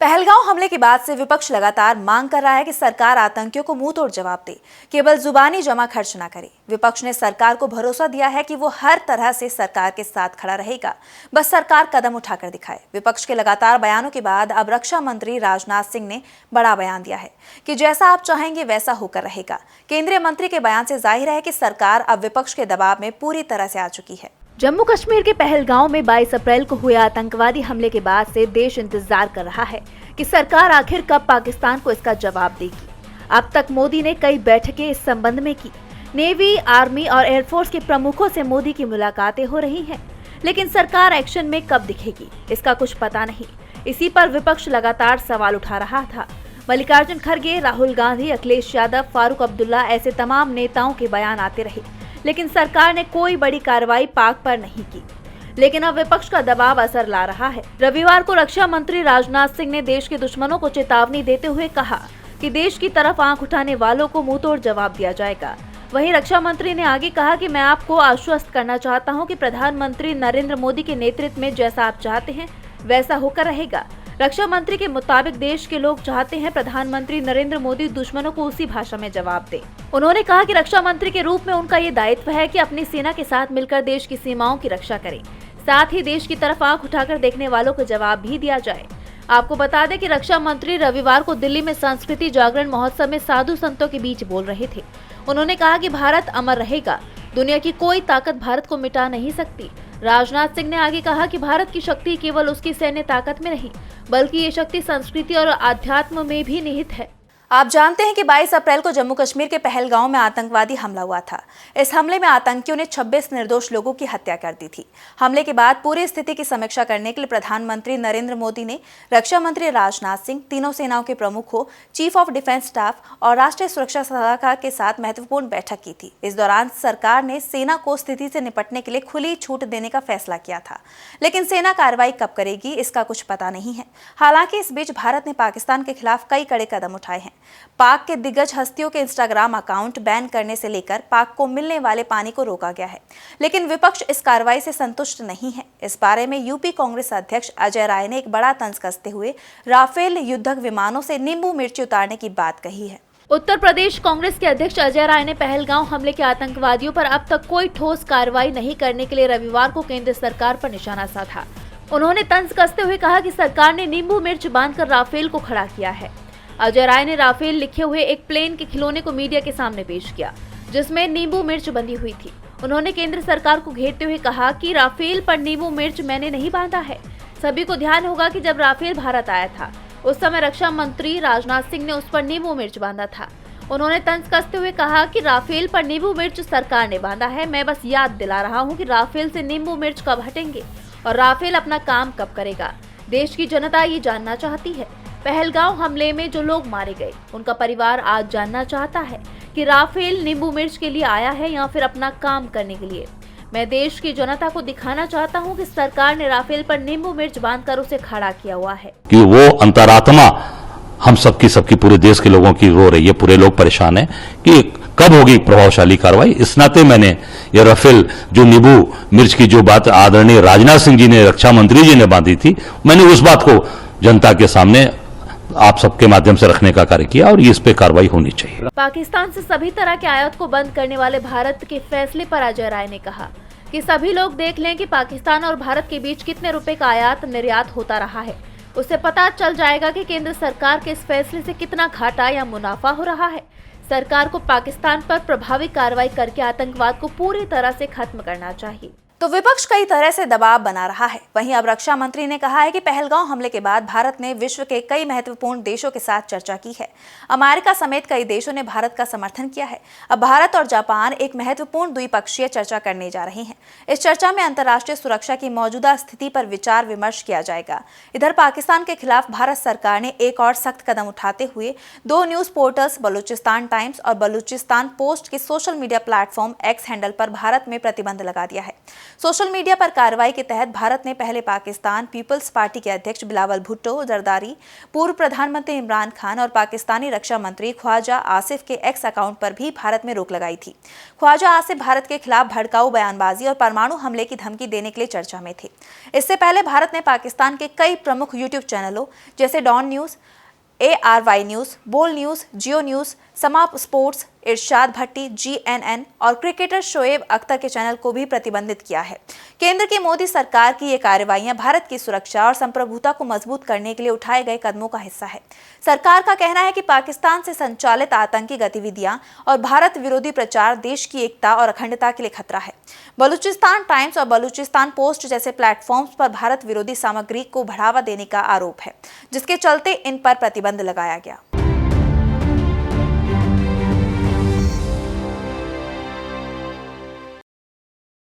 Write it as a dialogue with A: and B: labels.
A: पहलगांव हमले के बाद से विपक्ष लगातार मांग कर रहा है कि सरकार आतंकियों को मुंह तोड़ जवाब दे, केवल जुबानी जमा खर्च ना करे। विपक्ष ने सरकार को भरोसा दिया है कि वो हर तरह से सरकार के साथ खड़ा रहेगा, बस सरकार कदम उठाकर दिखाए। विपक्ष के लगातार बयानों के बाद अब रक्षा मंत्री राजनाथ सिंह ने बड़ा बयान दिया है कि जैसा आप चाहेंगे वैसा होकर रहेगा। केंद्रीय मंत्री के बयान से जाहिर है कि सरकार अब विपक्ष के दबाव में पूरी तरह से आ चुकी है।
B: जम्मू कश्मीर के पहलगांव में 22 अप्रैल को हुए आतंकवादी हमले के बाद से देश इंतजार कर रहा है कि सरकार आखिर कब पाकिस्तान को इसका जवाब देगी। अब तक मोदी ने कई बैठकें इस संबंध में की। नेवी, आर्मी और एयरफोर्स के प्रमुखों से मोदी की मुलाकातें हो रही हैं, लेकिन सरकार एक्शन में कब दिखेगी इसका कुछ पता नहीं। इसी पर विपक्ष लगातार सवाल उठा रहा था। मल्लिकार्जुन खड़गे, राहुल गांधी, अखिलेश यादव, फारूक अब्दुल्ला ऐसे तमाम नेताओं के बयान आते रहे, लेकिन सरकार ने कोई बड़ी कार्रवाई पाक पर नहीं की। लेकिन अब विपक्ष का दबाव असर ला रहा है। रविवार को रक्षा मंत्री राजनाथ सिंह ने देश के दुश्मनों को चेतावनी देते हुए कहा कि देश की तरफ आंख उठाने वालों को मुंहतोड़ जवाब दिया जाएगा। वहीं रक्षा मंत्री ने आगे कहा कि मैं आपको आश्वस्त करना चाहता हूं कि प्रधानमंत्री नरेंद्र मोदी के नेतृत्व में जैसा आप चाहते हैं वैसा होकर रहेगा। रक्षा मंत्री के मुताबिक देश के लोग चाहते हैं प्रधानमंत्री नरेंद्र मोदी दुश्मनों को उसी भाषा में जवाब दें। उन्होंने कहा कि रक्षा मंत्री के रूप में उनका ये दायित्व है कि अपनी सेना के साथ मिलकर देश की सीमाओं की रक्षा करें, साथ ही देश की तरफ आंख उठाकर देखने वालों को जवाब भी दिया जाए। आपको बता दें कि रक्षा मंत्री रविवार को दिल्ली में संस्कृति जागरण महोत्सव में साधु संतों के बीच बोल रहे थे। उन्होंने कहा कि भारत अमर रहेगा, दुनिया की कोई ताकत भारत को मिटा नहीं सकती। राजनाथ सिंह ने आगे कहा कि भारत की शक्ति केवल उसकी सैन्य ताकत में नहीं, बल्कि ये शक्ति संस्कृति और आध्यात्म में भी निहित है।
A: आप जानते हैं कि 22 अप्रैल को जम्मू कश्मीर के पहलगांव में आतंकवादी हमला हुआ था। इस हमले में आतंकियों ने 26 निर्दोष लोगों की हत्या कर दी थी। हमले के बाद पूरी स्थिति की समीक्षा करने के लिए प्रधानमंत्री नरेंद्र मोदी ने रक्षा मंत्री राजनाथ सिंह, तीनों सेनाओं के प्रमुखों, चीफ ऑफ डिफेंस स्टाफ और राष्ट्रीय सुरक्षा सलाहकार के साथ महत्वपूर्ण बैठक की थी। इस दौरान सरकार ने सेना को स्थिति से निपटने के लिए खुली छूट देने का फैसला किया था, लेकिन सेना कार्रवाई कब करेगी इसका कुछ पता नहीं है। हालांकि इस बीच भारत ने पाकिस्तान के खिलाफ कई कड़े कदम उठाए हैं। पाक के दिग्गज हस्तियों के इंस्टाग्राम अकाउंट बैन करने से लेकर पाक को मिलने वाले पानी को रोका गया है, लेकिन विपक्ष इस कार्रवाई से संतुष्ट नहीं है। इस बारे में यूपी कांग्रेस अध्यक्ष अजय राय ने एक बड़ा तंज कसते हुए राफेल युद्धक विमानों से नींबू मिर्ची उतारने की बात कही है।
B: उत्तर प्रदेश कांग्रेस के अध्यक्ष अजय राय ने पहलगांव हमले के आतंकवादियों पर अब तक कोई ठोस कार्रवाई नहीं करने के लिए रविवार को केंद्र सरकार पर निशाना साधा। उन्होंने तंज कसते हुए कहा कि सरकार ने नींबू मिर्च बांधकर राफेल को खड़ा किया है। अजय राय ने राफेल लिखे हुए एक प्लेन के खिलौने को मीडिया के सामने पेश किया, जिसमें नींबू मिर्च बंधी हुई थी। उन्होंने केंद्र सरकार को घेरते हुए कहा कि राफेल पर नींबू मिर्च मैंने नहीं बांधा है। सभी को ध्यान होगा कि जब राफेल भारत आया था उस समय रक्षा मंत्री राजनाथ सिंह ने उस पर नींबू मिर्च बांधा था। उन्होंने तंज कसते हुए कहा कि राफेल पर नींबू मिर्च सरकार ने बांधा है। मैं बस याद दिला रहा हूँ कि राफेल से नींबू मिर्च कब हटेंगे और राफेल अपना काम कब करेगा। देश की जनता ये जानना चाहती है। पहलगांव हमले में जो लोग मारे गए उनका परिवार आज जानना चाहता है कि राफेल नींबू मिर्च के लिए आया है या फिर अपना काम करने के लिए। मैं देश की जनता को दिखाना चाहता हूं कि सरकार ने राफेल पर नींबू मिर्च बांधकर उसे खड़ा किया हुआ है
C: कि वो अंतरात्मा हम सबकी पूरे देश के लोगों की रो रही है। पूरे लोग परेशान हैं कि कब होगी प्रभावशाली कार्रवाई। इस नाते मैंने ये राफेल जो नींबू मिर्च की जो बात आदरणीय राजनाथ सिंह जी ने, रक्षा मंत्री जी ने बांधी थी, मैंने उस बात को जनता के सामने आप सबके माध्यम से रखने का कार्य किया और इस पे कार्रवाई होनी चाहिए।
B: पाकिस्तान से सभी तरह के आयात को बंद करने वाले भारत के फैसले पर अजय राय ने कहा कि सभी लोग देख लें कि पाकिस्तान और भारत के बीच कितने रुपए का आयात निर्यात होता रहा है। उससे पता चल जाएगा कि केंद्र सरकार के इस फैसले से कितना घाटा या मुनाफा हो रहा है। सरकार को पाकिस्तान पर प्रभावी कार्रवाई करके आतंकवाद को पूरी तरह से खत्म करना चाहिए।
A: तो विपक्ष कई तरह से दबाव बना रहा है। वहीं अब रक्षा मंत्री ने कहा है कि पहलगांव हमले के बाद भारत ने विश्व के कई महत्वपूर्ण देशों के साथ चर्चा की है। अमेरिका समेत कई देशों ने भारत का समर्थन किया है। अब भारत और जापान एक महत्वपूर्ण द्विपक्षीय चर्चा करने जा रहे हैं। इस चर्चा में अंतर्राष्ट्रीय सुरक्षा की मौजूदा स्थिति पर विचार विमर्श किया जाएगा। इधर पाकिस्तान के खिलाफ भारत सरकार ने एक और सख्त कदम उठाते हुए 2 न्यूज पोर्टल्स बलूचिस्तान टाइम्स और बलूचिस्तान पोस्ट के social media platform x handle पर भारत में प्रतिबंध लगा दिया है। सोशल मीडिया पर कार्रवाई के तहत भारत ने पहले पाकिस्तान पीपल्स पार्टी के अध्यक्ष बिलावल भुट्टो जरदारी, पूर्व प्रधानमंत्री इमरान खान और पाकिस्तानी रक्षा मंत्री ख्वाजा आसिफ के एक्स अकाउंट पर भी भारत में रोक लगाई थी। ख्वाजा आसिफ भारत के खिलाफ भड़काऊ बयानबाजी और परमाणु हमले की धमकी देने के लिए चर्चा में थे। इससे पहले भारत ने पाकिस्तान के कई प्रमुख यूट्यूब चैनलों जैसे डॉन न्यूज, ARY न्यूज, बोल न्यूज, जियो न्यूज, समा स्पोर्ट्स, इरशाद भट्टी, GNN और क्रिकेटर शोएब अख्तर के चैनल को भी प्रतिबंधित किया है। केंद्र की मोदी सरकार की ये कार्रवाइयां भारत की सुरक्षा और संप्रभुता को मजबूत करने के लिए उठाए गए कदमों का हिस्सा है। सरकार का कहना है कि पाकिस्तान से संचालित आतंकी गतिविधियां और भारत विरोधी प्रचार देश की एकता और अखंडता के लिए खतरा है। बलूचिस्तान टाइम्स और बलूचिस्तान पोस्ट जैसे प्लेटफॉर्म्स पर भारत विरोधी सामग्री को बढ़ावा देने का आरोप है, जिसके चलते इन पर प्रतिबंध लगाया गया।